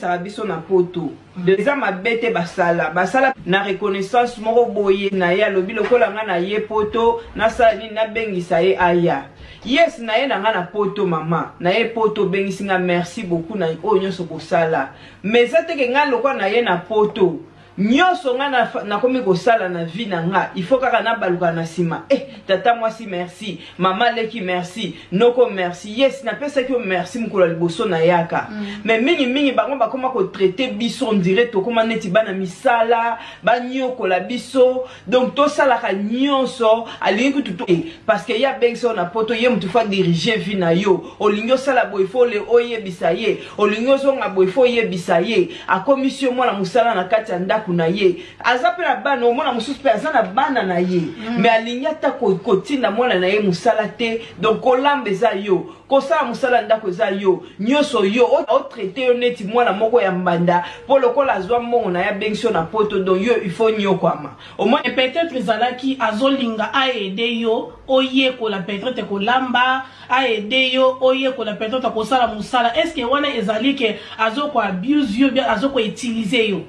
bengisa biso na poto déjà mabete basala na reconnaissance moko boye na ya lobi lokola nga na ye poto na sali na bengisa ye aya yes na ye na nga na poto mama na ye poto bengisi nga merci beaucoup na oyo nyonso kosala mais ça te ke nga lokola na ye na poto nyonso nga na komi kosala na vie na nga il faut kaka na baluka na sima tata mwasi merci mama leki merci noko merci yes na pesa ki merci mukolo liboso na yaka mais mingi bango bakoma ko traiter biso on dirait to koma neti bana misala ba nyoko la biso donc to sala ka nyonso alingi tutu parce que ya bengso na poto ye mutu fa diriger vie na yo olingo sala boy fo le oye bisaye olingo zonga boy fo ye bisaye a commission mo na musala na kati anda kuna ye azape na bana omona mususu pe azana bana na ye mais alinya ta kotinda mwana na ye musala te donc kolamba eza yo kosala musala ndako eza yo nyonso yo o traiter yo neti mwana moko ya mbanda po lokola azwa mbongo na ya bengso na poto donc yo il faut nyokwama au moins peut-être ezalaki azolinga aide yo oye kola peut-être kolamba aide yo oye kola peut-être kosala musala est-ce que wana ezali ke azoko abuse yo bien azoko utiliser yo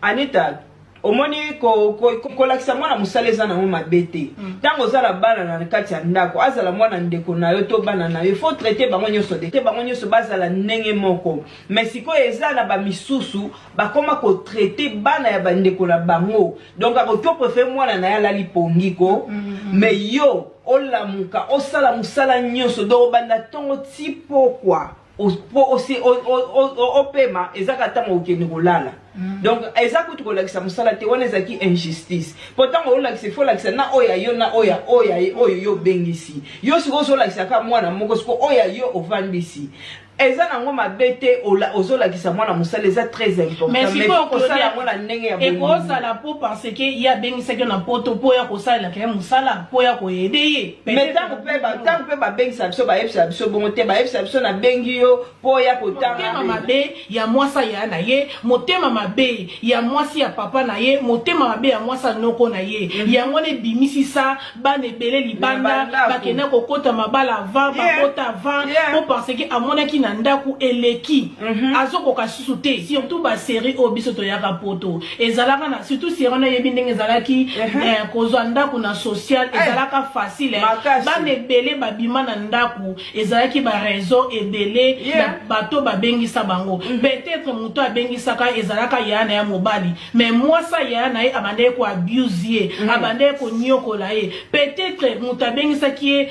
Anita, omoni ko lakisa mwana musala eza na moma bete. Tango zala bana na kati ya ndako, azala mwana ndeko na yo to bana na yo. Il faut traiter bango nyonso de. Bango nyonso bazala ndenge moko. Mais siko eza na ba misusu, ba koma ko traiter bana ya bandeko na bango. Donc ako to préfère mwana na ya lali pongiko, mais yo olamuka osala musala nyonso do banda tongo tipo kwa. Opema ezaka tango okeni kolala donc ezaka kutu kolakisa musala te wana ezaki injustice pourtant olakisa faut lakisa na oya yo na oya yo bengisi yo siko so lakisa ka mwana moko siko oya yo ovandisi eza na ngoma bete ozolakisa mwana musala eza très important mais siko kosala mwana ndenge ya bongo ekosala po parce que ya bengisa ke na poto po ya kosala ke musala po ya koyede ye mais tango pe ba bengisa biso ba yebisa biso bongo te ba yebisa biso na bengi yo po ya kotanga motema mabe ya mwasa ya na ye motema mabe ya mwasi ya papa na ye motema mabe ya mwasa noko na ye yango ne bimisisa bana ebele libanda bakena kokota mabala avant bakota avant po parce que amonaki na ndaku eleki azokoka susu te surtout ba série obiso to yaka poto ezalaka na surtout série na yebi ndenge ezalaki kozwa ndaku na social ezalaka facile bana ebele babima na ndaku ezalaki ba réseau ebele na bato babengisa bango peut-être muto abengisaka ezalaka yana ya mobali mais mwasa yana ye abande ko abuse ye abande ko nyokola ye peut-être muto abengisaki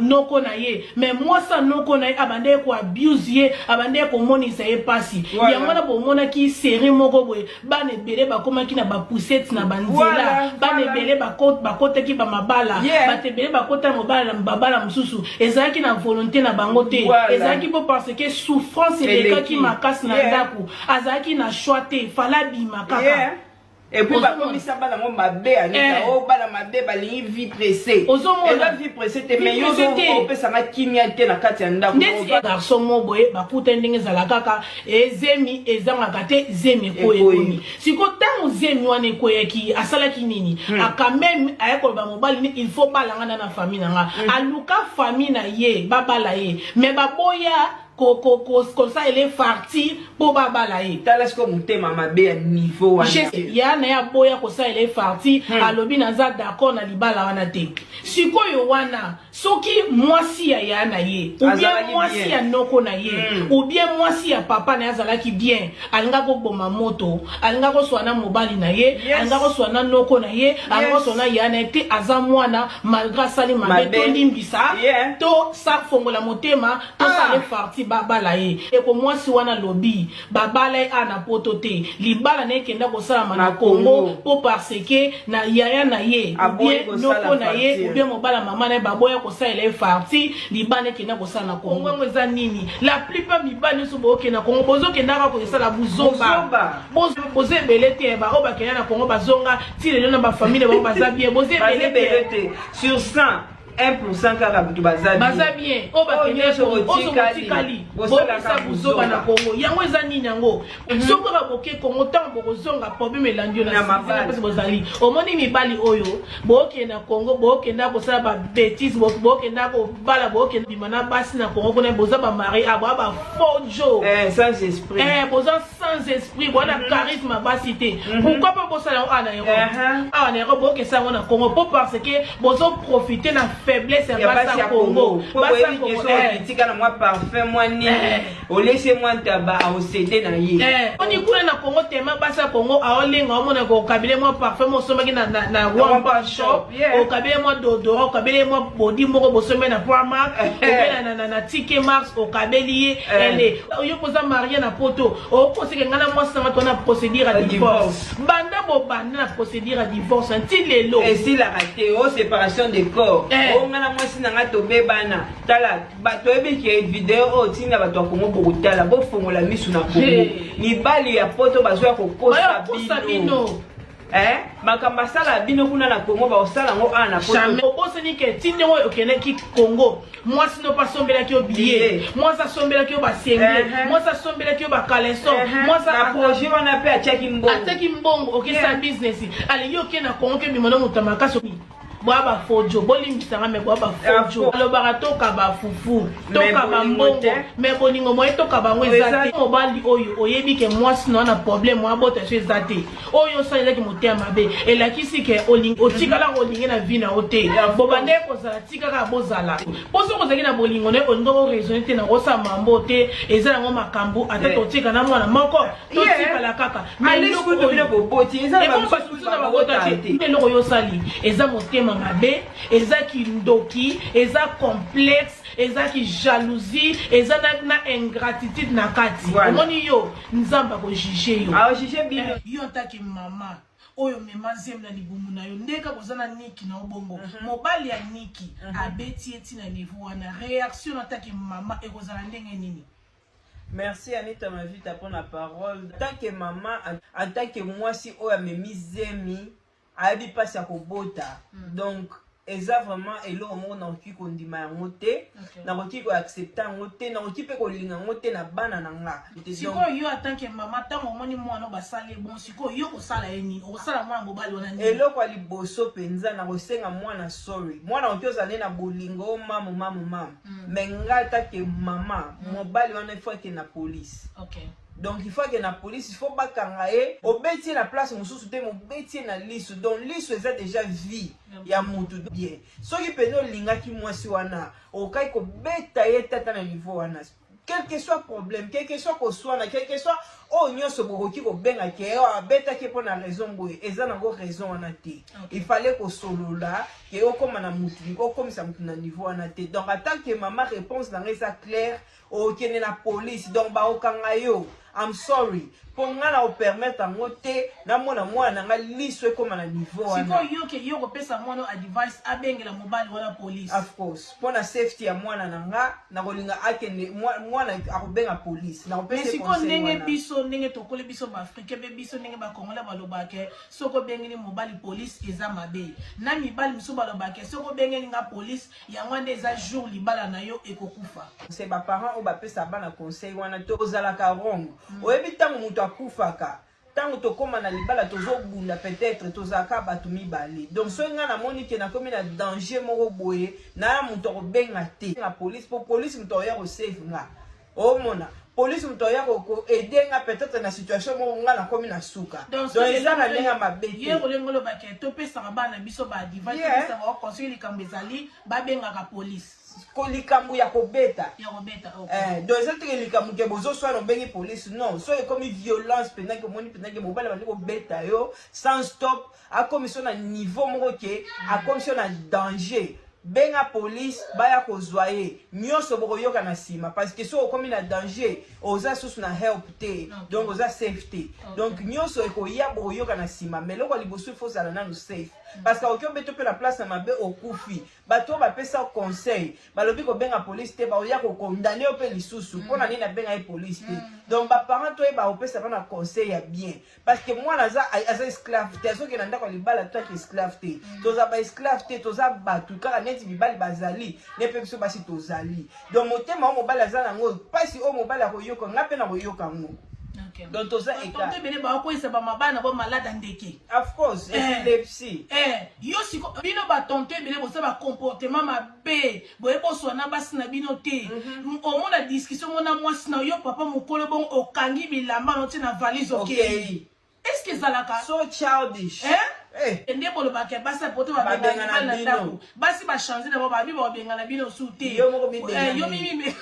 noko na ye mais mwasa noko na ye abande ko abuse ye abande ko monisa ye pasi yango na bomona ki série moko boye bana ebele bakomaki na ba poussette na banzela bana ebele bakota ki ba mabala batebele bakota mobala babala mususu ezalaki na volonté na bango te ezalaki po parce que souffrance elekaki makasi na ndako azalaki na choix te fala bima kaka et puis ba komisa bala ngo mabe anita o bala mabe balingi vie pressée eza vie pressée te mais yo zo pesa ma kimia te na kati ya ndako garçon mo boye bakuta ndenge zala kaka ezemi ezanga te zemi ko ekomi siko tango zemi wana ko yaki asala kinini a quand même ayako ba mobali il faut balanga na famille nga aluka famille na ye babala ye mais baboya comme ça elle est partie pour babalaye talasko mutema mabe ya niveau wana ya na ya boya ko ça elle est partie alobi naza d'accord na libala wana te sikoyo wana soki mwasi ya yana ye ou bien mwasi ya noko na ye ou bien mwasi ya papa na azalaki bien alinga ko boma moto alinga ko swana mobali na ye alinga ko swana noko na ye alinga ko swana yana te aza mwana malgré sali mabe to limbisa to sa fongola motema to ça elle est partie babala ye eko mwasi wana lobi babala ana poto te libala na kenda ko sala na Congo po parce que na yaya na ye bien noko na ye bien mobala mama na baboya ko sala ele farti libala kenda ko sala na Congo mweza nini la plupart mibali so boke na Congo bozo kenda ko sala buzomba bozo belete ba oba kenda na Congo bazonga ti lelo na ba famille ba bazabie bozo belete sur 100 1% kaka bitu baza bien o ba kenya so tikali bosala buzoba na Congo yango eza nini yango soko ba boke Congo tango bozonga problème elandio na parce bozali omoni mibali oyo boke na Congo boke na bosala ba bêtise boke na ko bala boke bimana basi na Congo kona boza ba mari aba ba fojo sans esprit boza sans esprit voilà charisme ba cité pourquoi pas bossa la ana yero ah na yero bo ke ça on a Congo parce que bozo profiter na faiblesse ya basa Congo basa Congo tika na moi parfait moi ni o laisser moi taba au céder na ye on y kuna na Congo tema basa Congo a olenga o mona ko kabile moi parfait mo somaki na Wamba shop o kabile moi dodo o kabile moi body moko bosomé na Primark o na Ticket Max o kabeli ele yo posa marié na poto o posa ke ngana moi sanga tona procédure à divorce banda bo banda na procédure à divorce anti lelo et si la raté o séparation des corps o ngana moi sinanga to bebana tala bato ebiki vidéo o tinga bato Congo bokutala bo fongola misu na Congo ni bali ya poto bazwa ko kosa bino makamba sala bino kuna na Congo ba osala ngo ana poto jamais obosani ke tinyo okene ki Congo moi sino pas sombela ki oublié moi ça sombela ki ba semble moi ça sombela ki ba caleçon moi ça projet wana pe achaki mbongo okisa business ali yo ke na Congo ke mimono mutamaka so Boaba fojo, bolimbisanga me boaba fojo. Le barato kaba fufu, to kaba mbongo, me boningo mo to kaba ngwezate. Mobali oyo oyebi ke moi sino na problème moi bote chez zate. Oyo sa ezaki motea mabe. Elakisi ke oling otikala olinge na vie na ote. Bobande ko zala tikaka bozala. Poso ko zaki na bolingo ne ondo raisonner te na rosa mambo te ezala ngo makambu ate to tika na mwana moko. To tikala kaka. Mais loko to bino boboti ezala ba na bobota te. Loko yo sali eza motea mabe eza ki ndoki eza complexe eza ki jalousie eza na ingratitude na kati omoni yo nzamba ko juger yo a juger bino yo ntaki mama oyo mema zem na libumu na yo ndeka kozana niki na obongo mobali ya niki abeti eti na niveau wana réaction ntaki mama ekozala ndenge nini. Merci Anita ma vie pour la parole. En tant que maman, en tant que moi si oyo amemi zemi ayebi pasi ya kobota donc eza vraiment elo mo na oki kondima yango te na oki ko accepter yango te na oki pe kolinga yango te na bana na nga siko yo atanke mama tango moni mwana basale bon siko yo kosala eni okosala mwana mobali wana ni elo kwa liboso penza na kosenga mwana sorry mwana oki ozale na bolingo mama menga take mama mobali wana il faut que na police donc il faut que la police il faut pas kangaye obeti la place mususu te obeti na lisu donc lisu eza déjà vie ya mutu bien soki peno lingaki mwasi wana okai ko beta ye tata na niveau wana quel que soit problème quel que soit ko swana quel que soit o nyoso bokoki ko benga ke o beta ke pona raison boye eza na go raison wana te il fallait ko solola ke o koma na mutu ko komisa mutu na niveau wana te donc attaque que maman réponse na ngesa claire o kene na police donc ba okanga yo I'm sorry. Pour nga o permettre à moté na mona mwana nga liso comme na niveau wana. Siko yo ke yo ko pesa mwana advice abengela mobile wala police. Of course. Pour la safety ya mwana nga na kolinga akende mwana akobenga police. Na opese conseil. Siko ndenge biso ndenge tokole biso ba Afrique be biso ndenge ba Kongola baloba ke soko bengeli mobile police eza mabe. Na mibali miso baloba ke soko bengeli nga police ya ngwande eza jour libala na yo ekokufa. C'est ba parents o ba pesa bana conseil wana to ozala ka wrong. Oyebi tango mutu akufaka tango tokoma na libala tozobunda peut-être tozaka batu mibale donc so nga na moni ke na komi na danger moko boye na mutu kobenga te na police pour police mutu ya ko save nga o mona police mutu ya ko aider nga peut-être na situation moko nga na komi na suka donc eza na lenga mabete ye kolengolo ba ke to pesa bana biso ba advice pesa ba conseil likambo ezali ba benga ka police ko likambo ya kobeta donc ça te likambo ke bozo soit no bengi police non so comme violence pendant que moni pendant que mobile bali ko beta yo sans stop a commission na niveau moko ke a commission na danger benga police baya ko zoyer nyoso boko yoka na sima parce que so comme na danger oza sous na help te donc oza safety donc nyoso eko ya boko yoka na sima mais loko liboso faut ça na no safe parce que okyo beto pe la place na mabe okufi bato ba pesa conseil balobi ko benga police te ba oya ko condamner pe lisusu pona nini na benga police te donc ba parents to ba opesa bana conseil ya bien parce que moi naza asa esclave te so ke na ndako libala to ke esclave te toza ba esclave te toza batu kaka neti bibali bazali ne pe biso basi tozali donc motema o mobala za nango pasi o mobala ko yoka ngape na ko yoka ngo donc toza écart bele ba ko isa ba mabana ba malade ndeke of course epilepsie yo siko bino ba tonto bele bo sa ba comportement mabe boye bo so na basi na bino te au moins la discussion mona mwasi na yo papa mokolo bon okangi bilamba no ti na valise okay est-ce que zalaka so childish ende bolo ba ke basi poto ba benga na ndako basi ba changer na ba bibo benga na bino sute yo mimi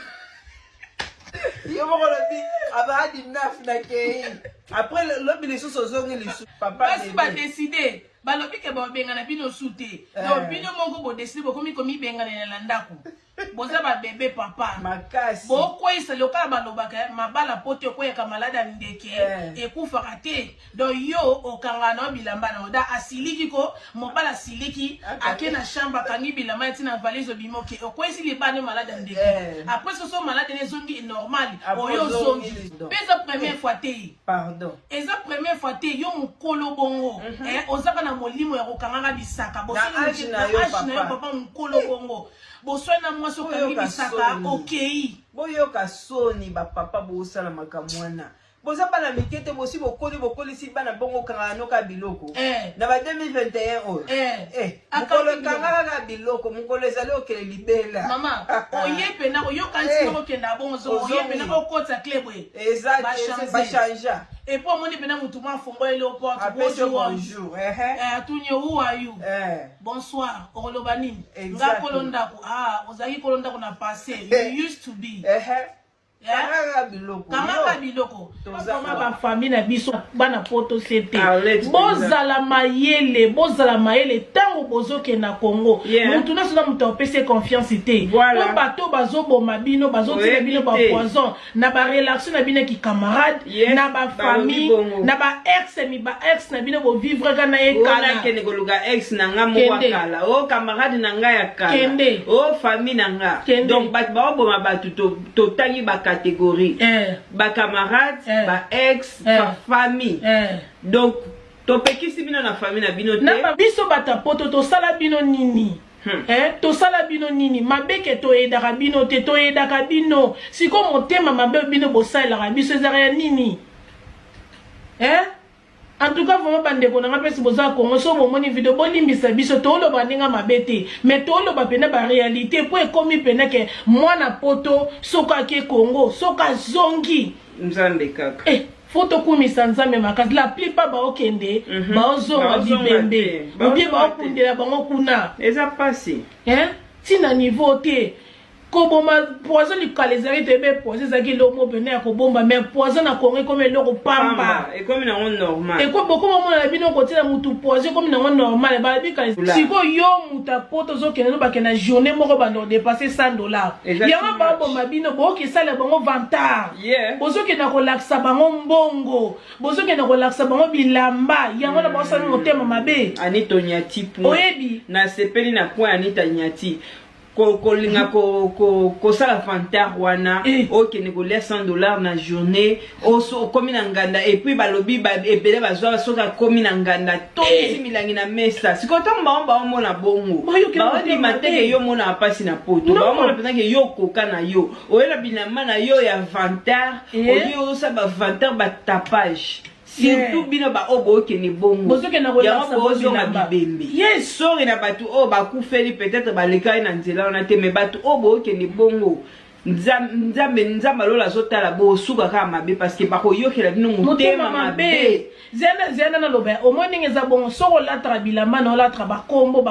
yo moko lobi abadi naf na kei après lobi les choses ozongi les papa basi ba décider balobi ke ba benga na bino sute donc bino moko bo décider bo komi benga na ndako boza ba bébé papa makasi bo ko isa loka balobaka mabala poto ko yaka malada ndeke ekufa kate donc yo okanga na bilamba na oda asiliki ko mobala siliki ake na chambre kangi bilamba tina valise bimoke ko isi libane malada ndeke après so malade ne zongi normal oyo zongi pesa première fois te pardon eza première fois te yo mukolo bongo ozaka na molimo ya kokanga bisaka bo na papa mukolo bongo boswana mwaso kangi bisaka okay boyoka soni ba papa bosala makamwana boza bana mikete bosi bokoli si bana bongo kanga noka biloko na ba 2021 oyo mukolo kanga ka biloko mukolo ezali okele libela mama oyepe na oyoka nsi okenda bongo zo oyepe na okota klebwe exact ba changer et pour moi pena mutu ma fongo ile porte bonjour atunye who are you bonsoir orolobani nga kolonda ko ozaki kolonda ko na passé you used to be Kamaka biloko kama ba famille na biso bana poto sete bozala mayele tango bozoke na Congo mutu na sona mutu opese confiance te po bato bazoboma bino bazotila bino ba poison na ba relation na bino ki camarade na ba famille na ba ex na bino bo vivre kana ekala kene koluga ex na nga mo wakala o camarade na nga ya kala o famille na nga donc bat ba oboma batu to tangi ba catégorie ba camarade ba ex ba famille donc to pekisi bino na famille na bino te na biso bata poto to sala bino nini to sala bino nini mabeke to edaka bino te to edaka bino siko motema mabe bino bosala biso ezara nini en tout cas vraiment bande ko nga pesi boza Congo so bomoni vidéo bolimbisa biso to lo baninga mabete mais to lo bapena ba réalité po ekomi pena ke mwana poto soka ke Congo soka zongi nzambe kaka photo kumisa nzambe makasi la plupart ba okende ba ozonga bibembe obi ba okundela bango kuna eza pasi tina niveau te koboma poison du calezari te be poison zaki lomo bene ya kobomba mais poison na Congo comme eloko pamba et comme na normal et ko boko mona na bino kotina mutu poison comme na normal ba bi calezari siko yo muta poto zo kene no ba kena journée moko ba no dépasser $100 yama ba bomba bino bo ki sala bango vantard bozo kena ko laksa bango mbongo bozo kena ko laksa bango bilamba yango na ba sala motema mabe Anito Nyati point oyebi na sepeli na point Anita Nyati kolinga ko sala fantar wana okene ko laisse $100 na journée oso komi na nganda et puis balobi ba ebele bazwa soka komi na nganda to similangi na mesa sikoto mbamba mona bongo ba di mateke yo mona pasi na poto ba mona pena ke yo koka na yo oyela binama na yo ya fantar oyo sa ba fantar ba tapage surtout bino ba obo kene bongo bozoke na relation bozo na bibembe sori na batu o ba kufeli peut-être ba lekai na nzela na te me batu obo kene bongo nzambe lola zotala bo suka ka mabe parce que ba ko yokela bino mutema mabe zena na lobe au moins ngeza bon soko la trabilama na la traba kombo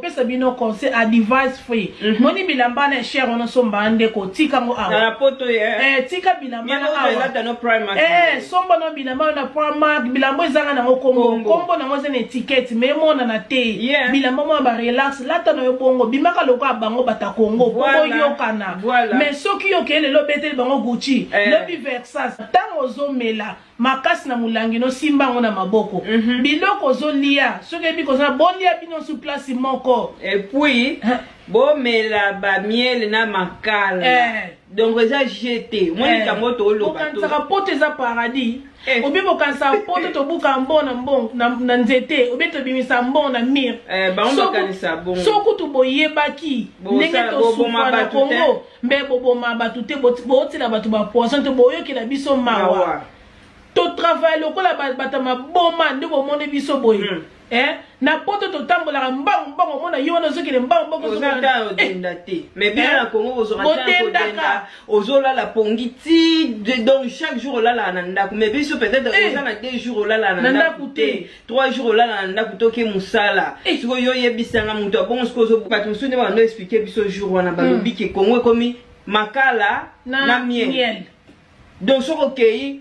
pesa bino conseil advice free moni bilamba na cher on somba ande ko tika mo awa na poto tika bilamba na awa no primark somba no bilamba na primark bilamba ezanga na kombo na ngoze na étiquette mais mona na te bilamba mo ba relax lata no bongo bimaka loka bango bata Congo bongo yokana mais soki yokele lo beteli bango Gucci lobi Versace tango zomela makasi na mulangi no simba ngo na maboko biloko zolia soki bi koza bolia bino su place moko et puis bomela ba miel na makala donc eza jeté moi ni kango to lo bato quand ça pote za paradis obi bokanisa poto tobuka mbona mbongo na nzete obi tobimisa mbongo na mire soki toboyebaki ndenge tosufa na Congo mbe boboma bato te bootila bato bapoison te boyokela biso mawa totravaille lokola bato maboma nde bomone biso boye na poto totambolaka mbango mona yo wana ozokele mbango mais bien na Congo ozolala pongi ti donc chaque jour olala na ndako mais biso peut-être oza na 2 jours olala na ndako te 3 jours olala na ndako toke musala siko yo yebisanga mutu abongo siko bato mosusu nde bando expliquer biso jour wana balobi ke Congo ekomi makala na miel. Donc so okei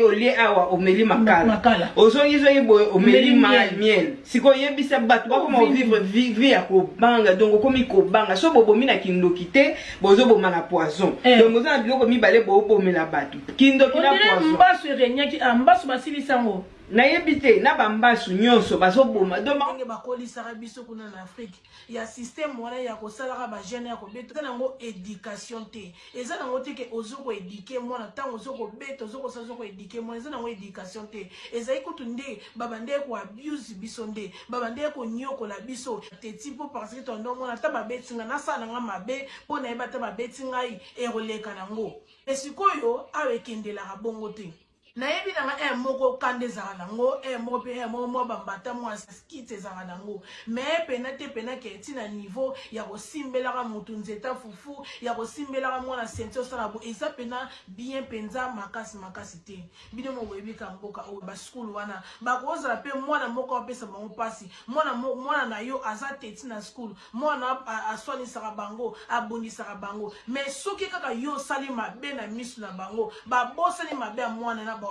olie awa omeli makala ozongi boy omeli miel siko yebisa bato bakoma vivre vie ya kobanga donc okomi kobanga so bobomi na kindoki te bozo boma na poison donc oza na biloko mibale bobomela bato kindoki na poison mbasu erenyaki mbasu basilisango nayebite na bambasu nyonso bazoboma ndenge bakolisaka biso kuna na Afrique ya système wana ya kosalaka bajene ya kobeta nango éducation te eza nango te ke ozoko éduquer mwana ntango ozoko beta ozoko éduquer mwana eza nango éducation te ezali kutu nde babande ko abuse biso nde babande ko nyokola biso te tipo parce que tondo mwana ta babetinga nasala nga mabe mpo na yeba ta babeti ngai eroleka nango esikoyo awekendelaka bongo te na yebi na moko kande zaka nango moko bambata mwa skite zaka nango mais pena ke tina niveau ya kosimbelaka mutu nzeta fufu ya kosimbelaka mwana sentio sala bo eza pena bien penza makasi te bino mo webika mboka o ba school wana bakozala pe mwana moko apesa bango pasi mwana na yo aza teti na school mwana aswani saka bango abondi saka bango mais soki kaka yo sali mabe na misu na bango babosani mabe ya mwana na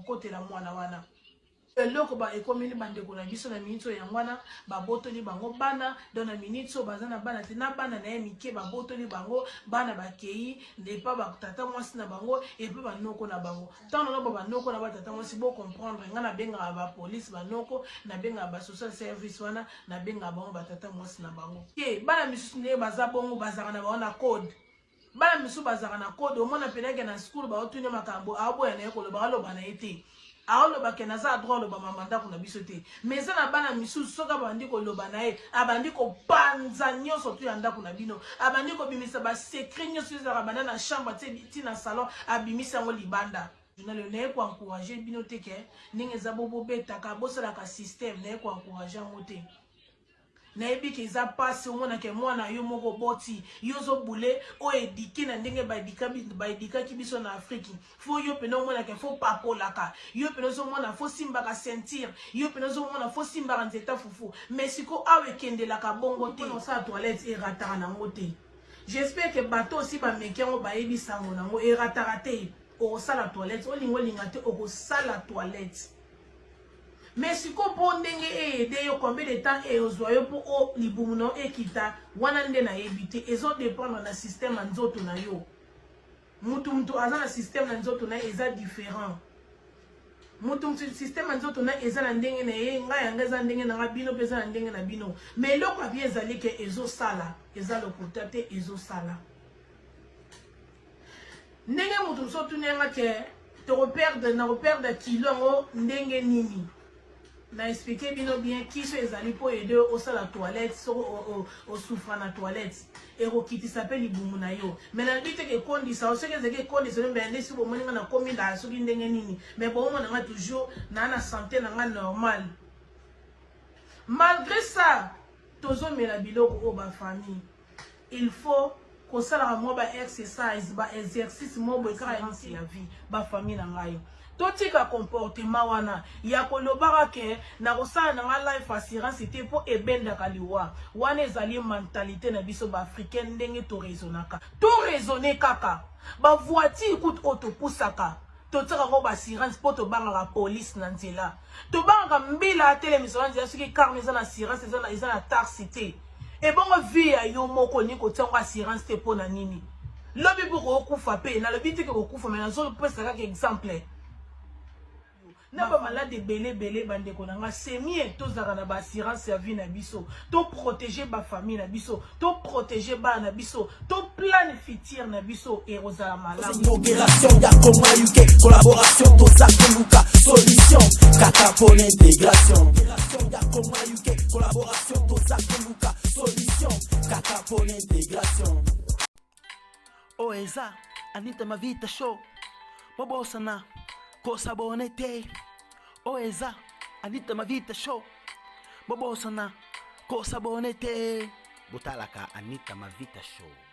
kotela mwana wana eloko ba ekomeli bandeko na biso na minito ya mwana babotoli bango bana dans na minito bazana bana te na bana na mike babotoli bango bana bakei ndepa batata mwasi na bango epe banoko na bango tant na banoko na batata mwasi bo comprendre ngana benga ba police banoko na benga ba social service wana na benga bango batata mwasi na bango bana misusu ne bazabongo bazaka na bango na code bana misu bazaka na code omona peneke na school ba otunye makambo abo ya na ekolo ba lo bana ete aolo ba kena za droit lo ba mamanda kuna biso te mais na bana misu soka bandi ko loba na e abandi ko panza nyoso tu yanda kuna bino abandi ko bimisa ba secret nyoso za bana na chambre ti na salon abimisa ngo libanda na le ne ko encourager bino te ke ninge za bobo beta ka bosala ka système ne ko encourager ngote na ebi ke za passe omona ke mwana yo moko boti yozo bule o edike na ndenge ba edika ki biso na Afrique fo yo pena omona ke fo papolaka yo pena zo mona fo simba ka sentir yo pena zo mona fo simba ka nzeta fufu mais siko awe kendela ka bongo te no sa toilette e rataka na ngote j'espère que bateau aussi ba mekengo ba ebi sango nango e rataka te o sala toilette o linga te o sala toilette. Mais si vous avez combien de temps et vous avez pour libumuno et kita wanande na ebité et zo dépendre na système nzoto na yo mutu azana système nzoto na eza différent mutu système nzoto na eza na ndenge na ye nga yanga ndenge na bino pesa na ndenge na bino mais loko abi ezali ke ezo sala eza lokota te ezo sala ndenge mutu so tunenga ke te reperdre kilo ngo ndenge nini na expliquer bien qui sont les alliés pour aider au salle la toilette au souffrant la toilette et qui s'appelle libumuna yo mais la lutte que kondi ça aussi que kondi c'est bien les sous moninga na komi la so ndenge nini mais bon on a toujours na santé na normal malgré ça tozo mela biloko ba famille il faut ko sala mo ba exercise ba exercice mo bo ka ya vie ba famille na ngayo totika comportement wana ya kolobaka ke na kosala na life assurance te po ebenda kaliwa wana ezali mentalité na biso ba africaine ndenge to raisonner kaka ba voiture coûte auto pusaka totika ko ba assurance po to banga la police na nzela to banga mbila télévision nzela soki carnet za na assurance eza na taxe te e bongo vie ya yo moko ni ko tia assurance te po na nini lobi pour okufa pe na lobi te ko okufa mais na zo pesa kaka exemple na ba malade belé bandeko na nga c'est mieux tozaka na ba assurance ya vie na biso to protéger ba famille na biso to protéger ba na biso to plan futur na biso et rozala malamu inauguration ya Koma UK collaboration tozaka luka solution kaka pour l'intégration ya Koma UK collaboration tozaka luka solution kaka pour l'intégration Oeza Anita Mavita show Bobosana Kosa bonete Oeza Anita Mavita show Bobosana Kosa bonete Butalaka Anita Mavita show